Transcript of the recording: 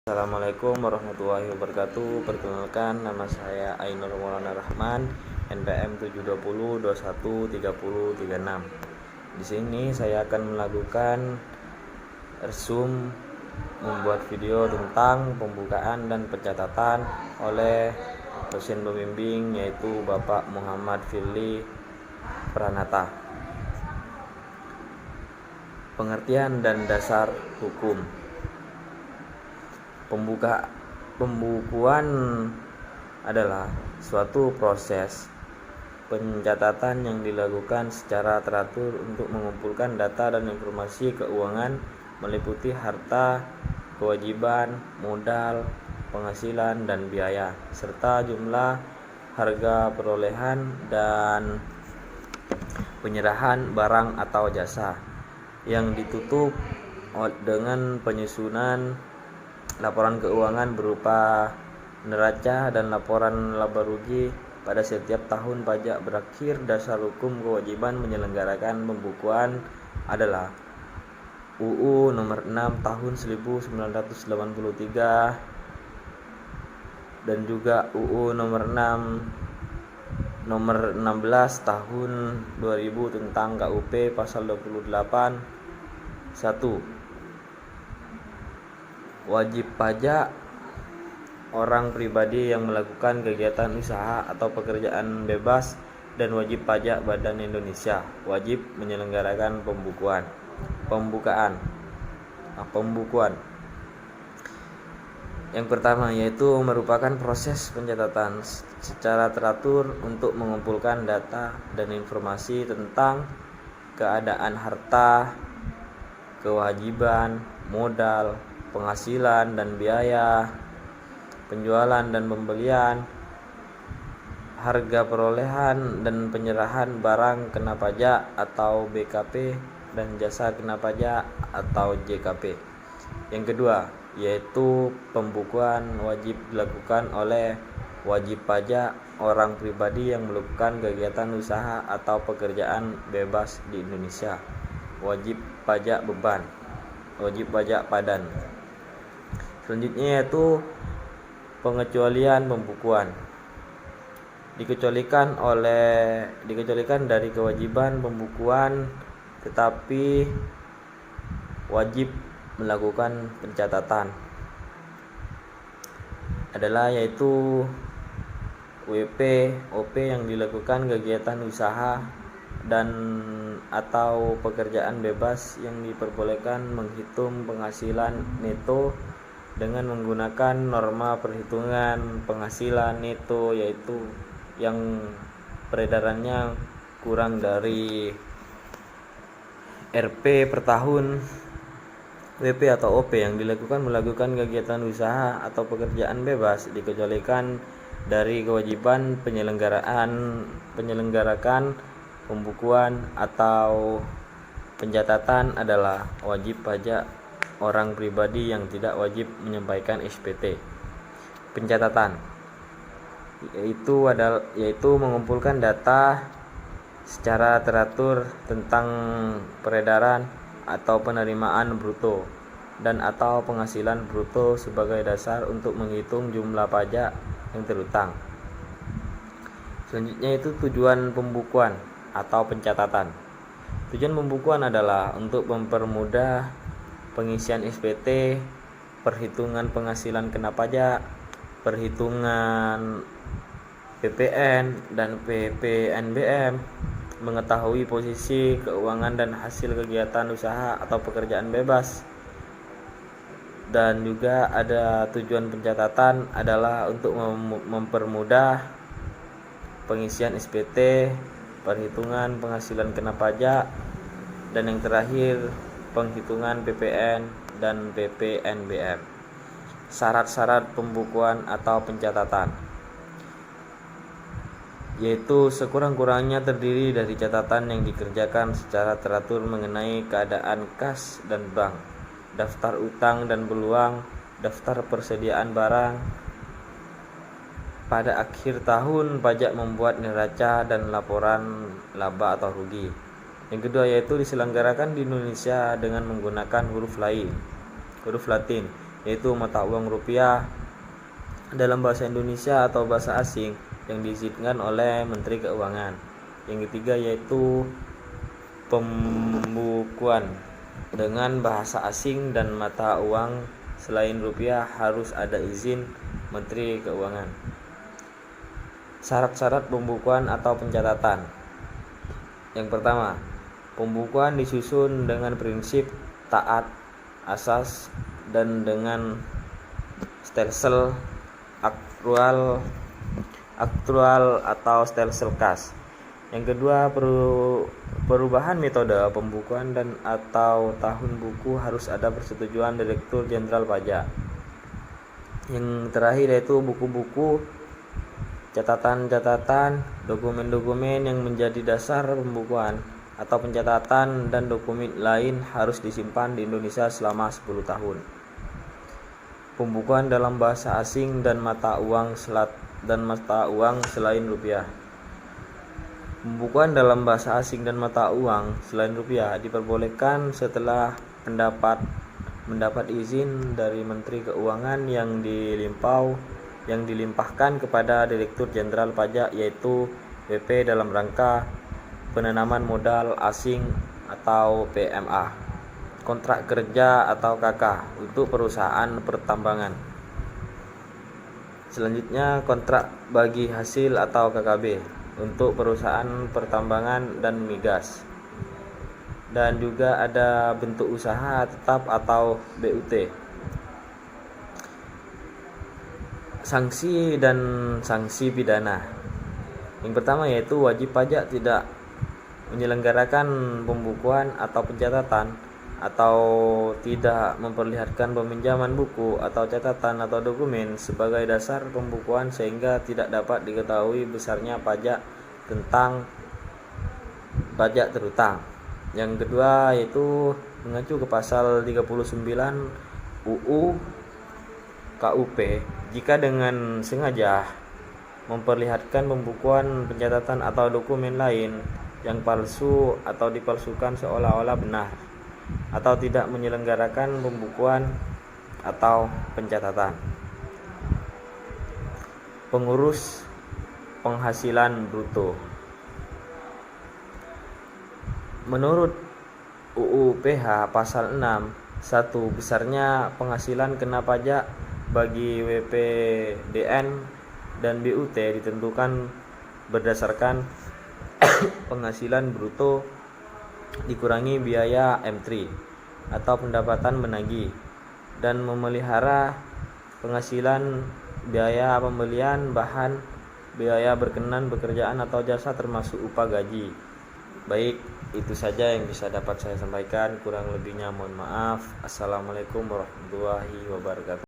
Assalamualaikum warahmatullahi wabarakatuh. Perkenalkan, nama saya Ainur Maulana Rahman, NPM 720213036. Di sini saya akan melakukan resume membuat video tentang pembukaan dan pencatatan oleh dosen pembimbing, yaitu Bapak Muhammad Firly Pranata. Pengertian dan dasar hukum. Pembukuan adalah suatu proses pencatatan yang dilakukan secara teratur untuk mengumpulkan data dan informasi keuangan meliputi harta, kewajiban, modal, penghasilan, dan biaya, serta jumlah, harga perolehan, dan penyerahan barang atau jasa, yang ditutup dengan penyusunan laporan keuangan berupa neraca dan laporan laba rugi pada setiap tahun pajak berakhir. Dasar hukum kewajiban menyelenggarakan pembukuan adalah UU nomor 6 tahun 1983 dan juga UU nomor 16 tahun 2000 tentang KUP pasal 28. 1. Wajib pajak orang pribadi yang melakukan kegiatan usaha atau pekerjaan bebas dan wajib pajak Badan Indonesia wajib menyelenggarakan pembukuan. Pembukuan yang pertama yaitu merupakan proses pencatatan secara teratur untuk mengumpulkan data dan informasi tentang keadaan harta, kewajiban, modal, penghasilan dan biaya, penjualan dan pembelian, harga perolehan dan penyerahan barang kena pajak atau BKP dan jasa kena pajak atau JKP. Yang kedua, yaitu pembukuan wajib dilakukan oleh wajib pajak orang pribadi yang melakukan kegiatan usaha atau pekerjaan bebas di Indonesia. Wajib pajak beban, wajib pajak padan. Selanjutnya yaitu pengecualian pembukuan. Dikecualikan dari kewajiban pembukuan tetapi wajib melakukan pencatatan adalah yaitu WP, OP yang dilakukan kegiatan usaha dan atau pekerjaan bebas yang diperbolehkan menghitung penghasilan neto dengan menggunakan norma perhitungan penghasilan neto, yaitu yang peredarannya kurang dari Rp per tahun. WP atau OP yang melakukan kegiatan usaha atau pekerjaan bebas dikecualikan dari kewajiban penyelenggarakan pembukuan atau pencatatan adalah wajib pajak orang pribadi yang tidak wajib menyampaikan SPT. Pencatatan yaitu mengumpulkan data secara teratur tentang peredaran atau penerimaan bruto dan atau penghasilan bruto sebagai dasar untuk menghitung jumlah pajak yang terutang. Selanjutnya itu tujuan pembukuan atau pencatatan. Tujuan pembukuan adalah untuk mempermudah pengisian SPT, perhitungan penghasilan kena pajak, perhitungan PPN dan PPNBM, mengetahui posisi keuangan dan hasil kegiatan usaha atau pekerjaan bebas. Dan juga ada tujuan pencatatan adalah untuk mempermudah pengisian SPT, perhitungan penghasilan kena pajak, dan yang terakhir penghitungan PPN dan PPNBM. Syarat-syarat pembukuan atau pencatatan yaitu sekurang-kurangnya terdiri dari catatan yang dikerjakan secara teratur mengenai keadaan kas dan bank, daftar utang dan peluang, daftar persediaan barang. Pada akhir tahun pajak membuat neraca dan laporan laba atau rugi. Yang kedua yaitu diselenggarakan di Indonesia dengan menggunakan huruf Latin yaitu mata uang rupiah dalam bahasa Indonesia atau bahasa asing yang diizinkan oleh Menteri Keuangan. Yang ketiga yaitu pembukuan dengan bahasa asing dan mata uang selain rupiah harus ada izin Menteri Keuangan. Syarat-syarat pembukuan atau pencatatan. Yang pertama, pembukuan disusun dengan prinsip taat asas dan dengan stelsel aktual atau stelsel kas. Yang kedua, perubahan metode pembukuan dan atau tahun buku harus ada persetujuan Direktur Jenderal Pajak. Yang terakhir yaitu buku-buku, catatan-catatan, dokumen-dokumen yang menjadi dasar pembukuan atau pencatatan dan dokumen lain harus disimpan di Indonesia selama 10 tahun. Pembukuan dalam bahasa asing dan mata uang selain rupiah. Pembukuan dalam bahasa asing dan mata uang selain rupiah diperbolehkan setelah mendapat izin dari Menteri Keuangan yang dilimpahkan kepada Direktur Jenderal Pajak yaitu BP dalam rangka penanaman modal asing atau PMA, kontrak kerja atau KK untuk perusahaan pertambangan. Selanjutnya, kontrak bagi hasil atau KKB untuk perusahaan pertambangan dan migas. Dan juga ada bentuk usaha tetap atau BUT. Sanksi dan sanksi pidana. Yang pertama yaitu wajib pajak tidak menyelenggarakan pembukuan atau pencatatan atau tidak memperlihatkan peminjaman buku atau catatan atau dokumen sebagai dasar pembukuan sehingga tidak dapat diketahui besarnya pajak tentang pajak terutang. Yang kedua yaitu mengacu ke pasal 39 UU KUP jika dengan sengaja memperlihatkan pembukuan, pencatatan atau dokumen lain yang palsu atau dipalsukan seolah-olah benar atau tidak menyelenggarakan pembukuan atau pencatatan. Pengurus penghasilan bruto. Menurut UU PH pasal 6 1 besarnya penghasilan kena pajak bagi WPDN dan BUT ditentukan berdasarkan penghasilan bruto dikurangi biaya M3 atau pendapatan menagih dan memelihara penghasilan biaya pembelian bahan, biaya berkenan pekerjaan atau jasa termasuk upah gaji. Baik, itu saja yang bisa dapat saya sampaikan, kurang lebihnya mohon maaf. Assalamualaikum warahmatullahi wabarakatuh.